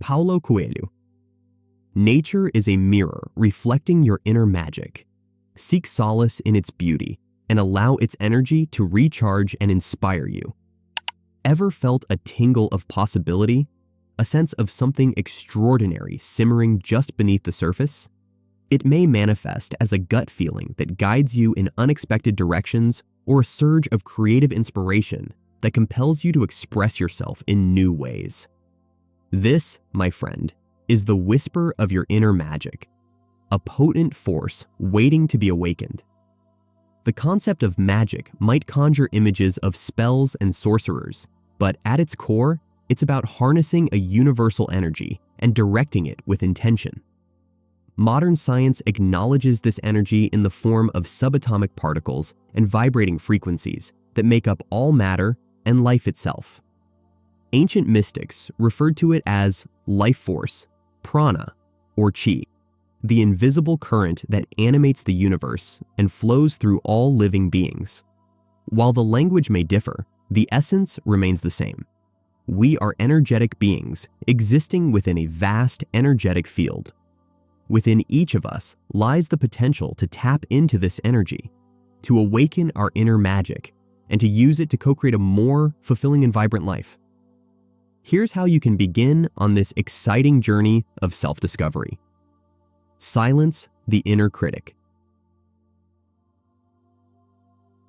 Paulo Coelho. Nature is a mirror reflecting your inner magic. Seek solace in its beauty and allow its energy to recharge and inspire you. Ever felt a tingle of possibility? A sense of something extraordinary simmering just beneath the surface? It may manifest as a gut feeling that guides you in unexpected directions or a surge of creative inspiration that compels you to express yourself in new ways. This, my friend, is the whisper of your inner magic, a potent force waiting to be awakened. The concept of magic might conjure images of spells and sorcerers, but at its core, it's about harnessing a universal energy and directing it with intention. Modern science acknowledges this energy in the form of subatomic particles and vibrating frequencies that make up all matter and life itself. Ancient mystics referred to it as life force, prana, or chi, the invisible current that animates the universe and flows through all living beings. While the language may differ, the essence remains the same. We are energetic beings existing within a vast energetic field. Within each of us lies the potential to tap into this energy, to awaken our inner magic, and to use it to co-create a more fulfilling and vibrant life. Here's how you can begin on this exciting journey of self-discovery. Silence the inner critic.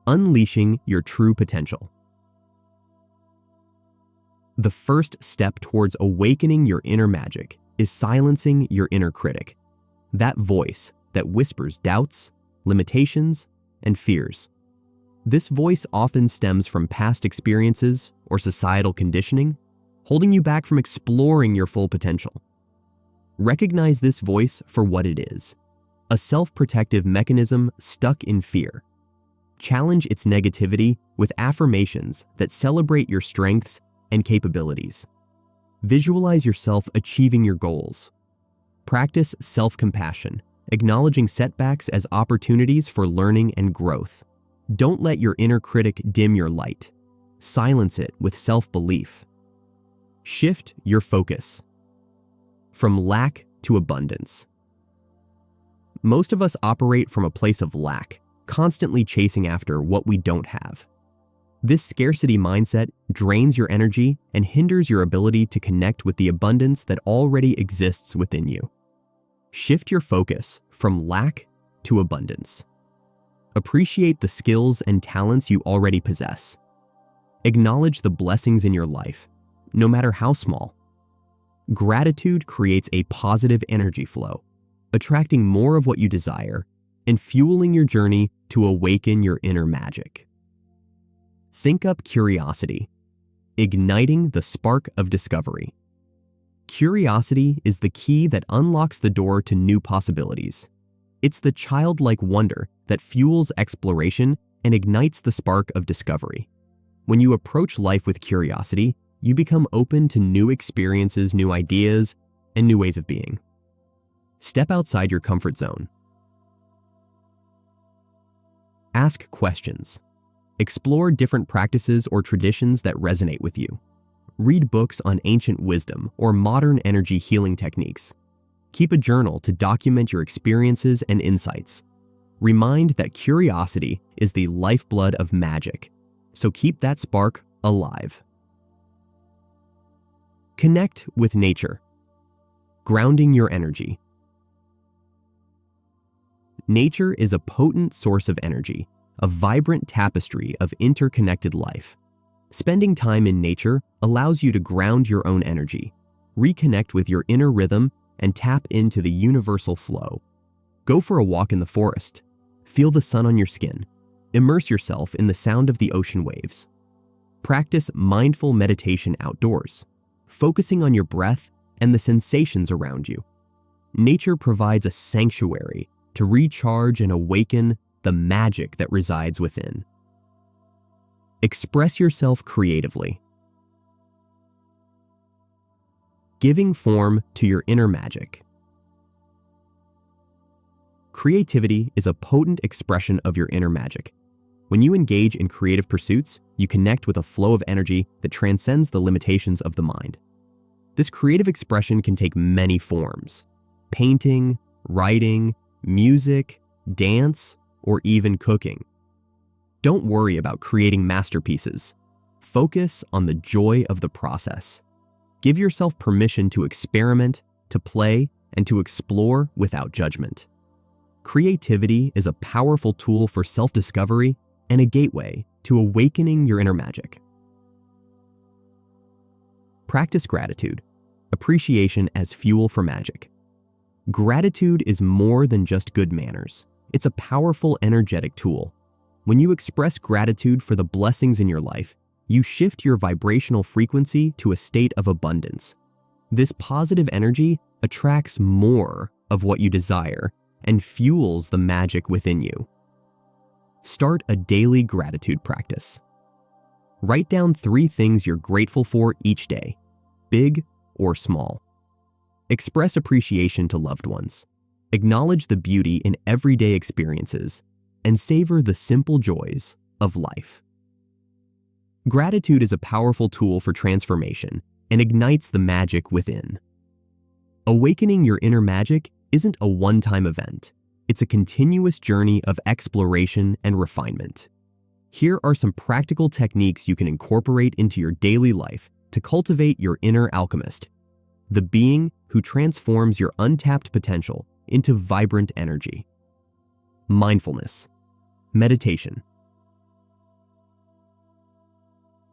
Unleashing your true potential. The first step towards awakening your inner magic is silencing your inner critic, that voice that whispers doubts, limitations, and fears. This voice often stems from past experiences or societal conditioning, holding you back from exploring your full potential. Recognize this voice for what it is, a self-protective mechanism stuck in fear. Challenge its negativity with affirmations that celebrate your strengths and capabilities. Visualize yourself achieving your goals. Practice self-compassion, acknowledging setbacks as opportunities for learning and growth. Don't let your inner critic dim your light. Silence it with self-belief. Shift your focus from lack to abundance. Most of us operate from a place of lack, constantly chasing after what we don't have. This scarcity mindset drains your energy and hinders your ability to connect with the abundance that already exists within you. Shift your focus from lack to abundance. Appreciate the skills and talents you already possess. Acknowledge the blessings in your life, no matter how small. Gratitude creates a positive energy flow, attracting more of what you desire and fueling your journey to awaken your inner magic. Think up curiosity, igniting the spark of discovery. Curiosity is the key that unlocks the door to new possibilities. It's the childlike wonder that fuels exploration and ignites the spark of discovery. When you approach life with curiosity, you become open to new experiences, new ideas, and new ways of being. Step outside your comfort zone. Ask questions. Explore different practices or traditions that resonate with you. Read books on ancient wisdom or modern energy healing techniques. Keep a journal to document your experiences and insights. Remind that curiosity is the lifeblood of magic, so keep that spark alive. Connect with nature, grounding your energy. Nature is a potent source of energy, a vibrant tapestry of interconnected life. Spending time in nature allows you to ground your own energy, reconnect with your inner rhythm, and tap into the universal flow. Go for a walk in the forest. Feel the sun on your skin. Immerse yourself in the sound of the ocean waves. Practice mindful meditation outdoors, focusing on your breath and the sensations around you. Nature provides a sanctuary to recharge and awaken the magic that resides within. Express yourself creatively. Giving form to your inner magic. Creativity is a potent expression of your inner magic. When you engage in creative pursuits, you connect with a flow of energy that transcends the limitations of the mind. This creative expression can take many forms: painting, writing, music, dance, or even cooking. Don't worry about creating masterpieces. Focus on the joy of the process. Give yourself permission to experiment, to play, and to explore without judgment. Creativity is a powerful tool for self-discovery and a gateway to awakening your inner magic. Practice gratitude, appreciation as fuel for magic. Gratitude is more than just good manners. It's a powerful, energetic tool. When you express gratitude for the blessings in your life, you shift your vibrational frequency to a state of abundance. This positive energy attracts more of what you desire and fuels the magic within you. Start a daily gratitude practice. Write down 3 things you're grateful for each day, big or small. Express appreciation to loved ones. Acknowledge the beauty in everyday experiences and savor the simple joys of life. Gratitude is a powerful tool for transformation and ignites the magic within. Awakening your inner magic isn't a one-time event. It's a continuous journey of exploration and refinement. Here are some practical techniques you can incorporate into your daily life to cultivate your inner alchemist, the being who transforms your untapped potential into vibrant energy. Mindfulness, meditation.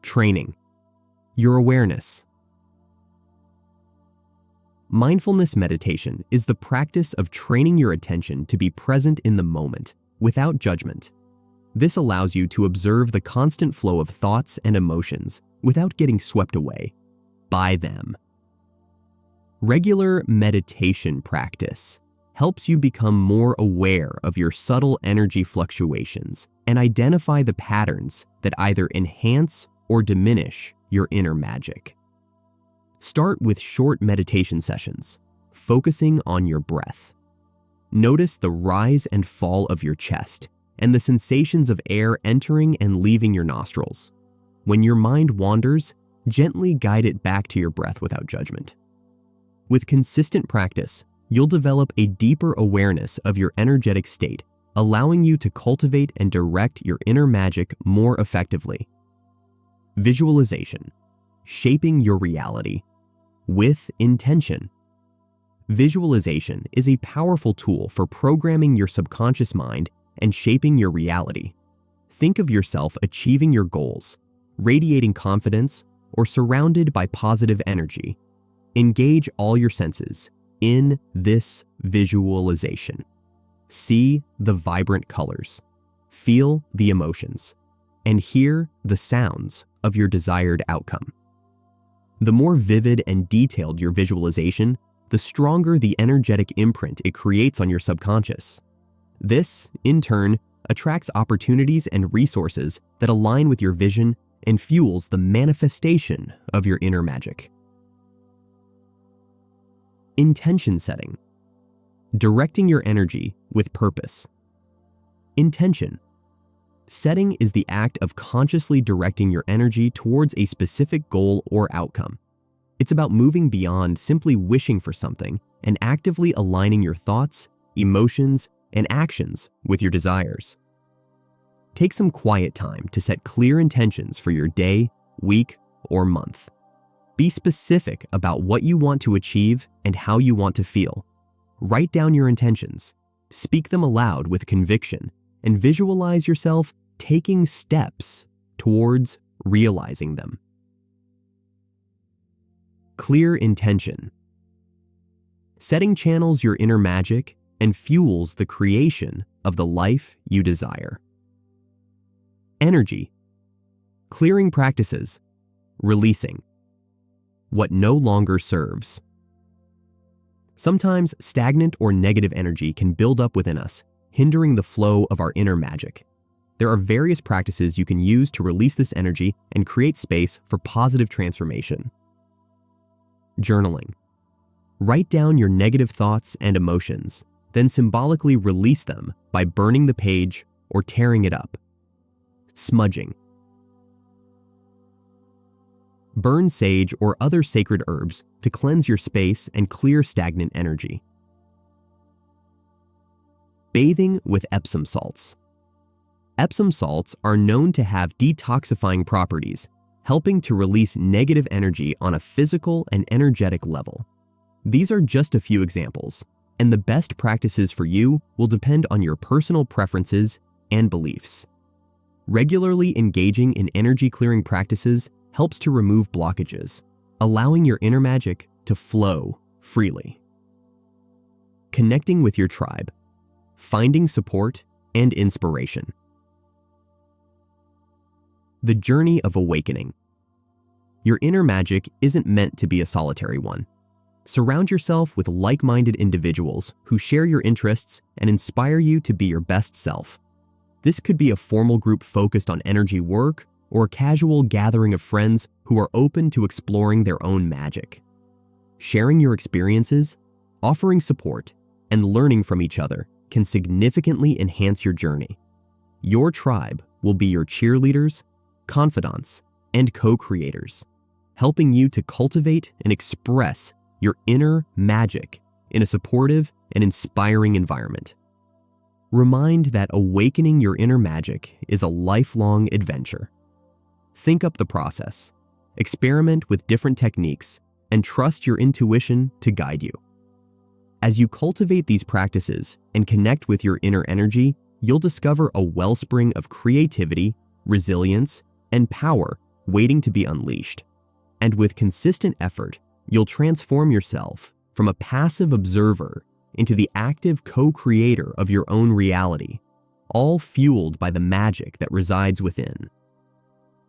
Training, your awareness. Mindfulness meditation is the practice of training your attention to be present in the moment without judgment. This allows you to observe the constant flow of thoughts and emotions without getting swept away by them. Regular meditation practice helps you become more aware of your subtle energy fluctuations and identify the patterns that either enhance or diminish your inner magic. Start with short meditation sessions, focusing on your breath. Notice the rise and fall of your chest and the sensations of air entering and leaving your nostrils. When your mind wanders, gently guide it back to your breath without judgment. With consistent practice, you'll develop a deeper awareness of your energetic state, allowing you to cultivate and direct your inner magic more effectively. Visualization, shaping your reality with intention. Visualization is a powerful tool for programming your subconscious mind and shaping your reality. Think of yourself achieving your goals, radiating confidence, or surrounded by positive energy. Engage all your senses in this visualization. See the vibrant colors, feel the emotions, and hear the sounds of your desired outcome. The more vivid and detailed your visualization, the stronger the energetic imprint it creates on your subconscious. This, in turn, attracts opportunities and resources that align with your vision and fuels the manifestation of your inner magic. Intention setting, directing your energy with purpose. Intention. Setting is the act of consciously directing your energy towards a specific goal or outcome. It's about moving beyond simply wishing for something and actively aligning your thoughts, emotions, and actions with your desires. Take some quiet time to set clear intentions for your day, week, or month. Be specific about what you want to achieve and how you want to feel. Write down your intentions, speak them aloud with conviction, and visualize yourself taking steps towards realizing them. Clear intention. Setting channels your inner magic and fuels the creation of the life you desire. Energy. Clearing practices. Releasing what no longer serves. Sometimes stagnant or negative energy can build up within us, hindering the flow of our inner magic. There are various practices you can use to release this energy and create space for positive transformation. Journaling. Write down your negative thoughts and emotions, then symbolically release them by burning the page or tearing it up. Smudging. Burn sage or other sacred herbs to cleanse your space and clear stagnant energy. Bathing with Epsom salts. Epsom salts are known to have detoxifying properties, helping to release negative energy on a physical and energetic level. These are just a few examples, and the best practices for you will depend on your personal preferences and beliefs. Regularly engaging in energy-clearing practices helps to remove blockages, allowing your inner magic to flow freely. Connecting with your tribe. Finding support and inspiration. The journey of awakening. Your inner magic isn't meant to be a solitary one. Surround yourself with like-minded individuals who share your interests and inspire you to be your best self. This could be a formal group focused on energy work or a casual gathering of friends who are open to exploring their own magic. Sharing your experiences, offering support, and learning from each other can significantly enhance your journey. Your tribe will be your cheerleaders, confidants, and co-creators, helping you to cultivate and express your inner magic in a supportive and inspiring environment. Remind that awakening your inner magic is a lifelong adventure. Think up the process, experiment with different techniques, and trust your intuition to guide you. As you cultivate these practices and connect with your inner energy, you'll discover a wellspring of creativity, resilience, and power waiting to be unleashed. And with consistent effort, you'll transform yourself from a passive observer into the active co-creator of your own reality, all fueled by the magic that resides within.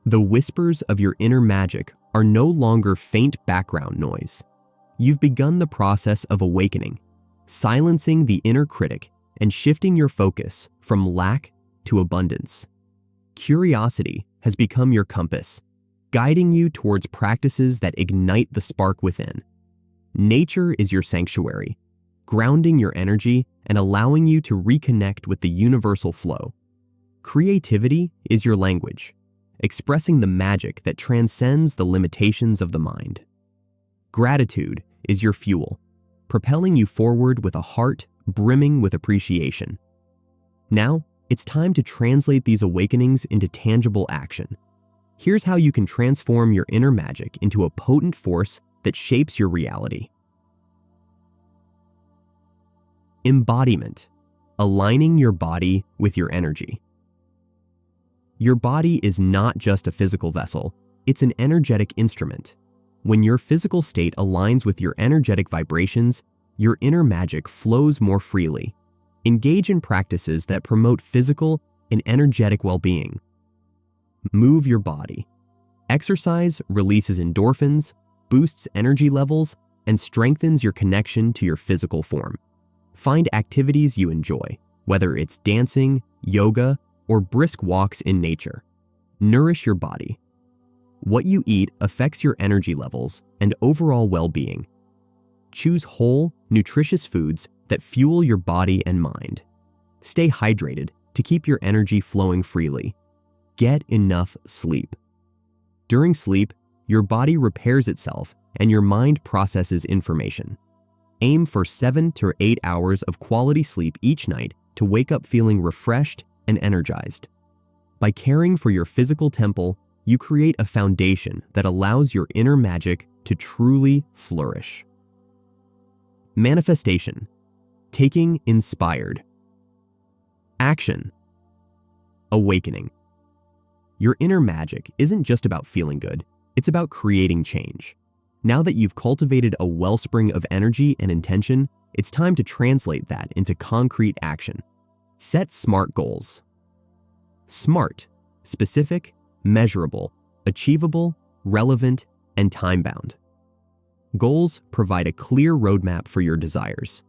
The whispers of your inner magic are no longer faint background noise. You've begun the process of awakening, silencing the inner critic and shifting your focus from lack to abundance. Curiosity has become your compass, guiding you towards practices that ignite the spark within. Nature is your sanctuary, grounding your energy and allowing you to reconnect with the universal flow. Creativity is your language, expressing the magic that transcends the limitations of the mind. Gratitude is your fuel, propelling you forward with a heart brimming with appreciation. Now, it's time to translate these awakenings into tangible action. Here's how you can transform your inner magic into a potent force that shapes your reality. Embodiment, aligning your body with your energy. Your body is not just a physical vessel, it's an energetic instrument. When your physical state aligns with your energetic vibrations, your inner magic flows more freely. Engage in practices that promote physical and energetic well-being. Move your body. Exercise releases endorphins, boosts energy levels, and strengthens your connection to your physical form. Find activities you enjoy, whether it's dancing, yoga, or brisk walks in nature. Nourish your body. What you eat affects your energy levels and overall well-being. Choose whole, nutritious foods that fuel your body and mind. Stay hydrated to keep your energy flowing freely. Get enough sleep. During sleep, your body repairs itself and your mind processes information. Aim for 7 to 8 hours of quality sleep each night to wake up feeling refreshed and energized. By caring for your physical temple, you create a foundation that allows your inner magic to truly flourish. Manifestation, taking inspired. Action, awakening. Your inner magic isn't just about feeling good, it's about creating change. Now that you've cultivated a wellspring of energy and intention, it's time to translate that into concrete action. Set SMART goals. SMART, specific, measurable, achievable, relevant, and time-bound. Goals provide a clear roadmap for your desires.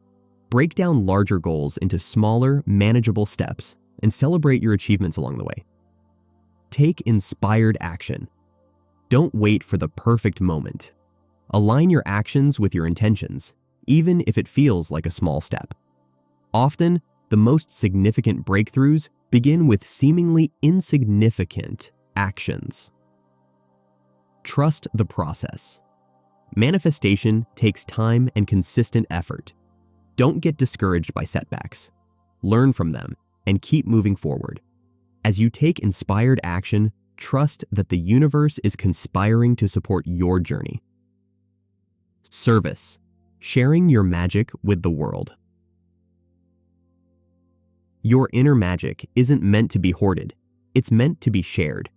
Break down larger goals into smaller, manageable steps and celebrate your achievements along the way. Take inspired action. Don't wait for the perfect moment. Align your actions with your intentions, even if it feels like a small step. Often, the most significant breakthroughs begin with seemingly insignificant actions. Trust the process. Manifestation takes time and consistent effort. Don't get discouraged by setbacks. Learn from them and keep moving forward. As you take inspired action, trust that the universe is conspiring to support your journey. Service. Sharing your magic with the world. Your inner magic isn't meant to be hoarded. It's meant to be shared.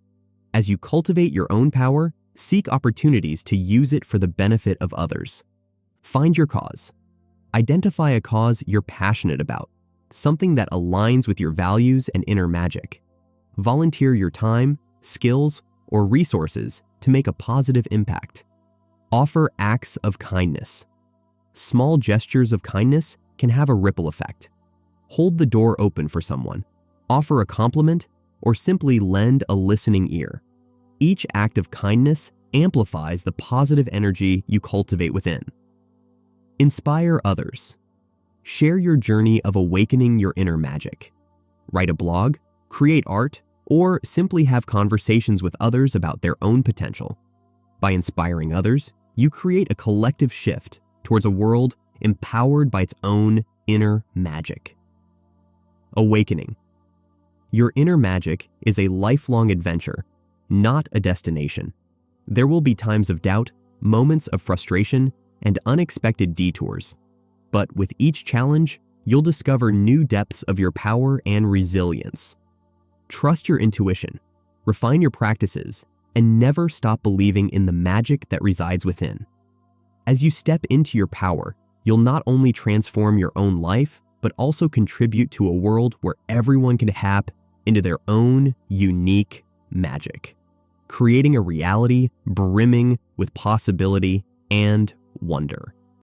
As you cultivate your own power, seek opportunities to use it for the benefit of others. Find your cause. Identify a cause you're passionate about, something that aligns with your values and inner magic. Volunteer your time, skills, or resources to make a positive impact. Offer acts of kindness. Small gestures of kindness can have a ripple effect. Hold the door open for someone, offer a compliment, or simply lend a listening ear. Each act of kindness amplifies the positive energy you cultivate within. Inspire others. Share your journey of awakening your inner magic. Write a blog, create art, or simply have conversations with others about their own potential. By inspiring others, you create a collective shift towards a world empowered by its own inner magic. Awakening. Your inner magic is a lifelong adventure, not a destination. There will be times of doubt, moments of frustration, and unexpected detours. But with each challenge, you'll discover new depths of your power and resilience. Trust your intuition, refine your practices, and never stop believing in the magic that resides within. As you step into your power, you'll not only transform your own life, but also contribute to a world where everyone can tap into their own unique magic, creating a reality brimming with possibility and wonder.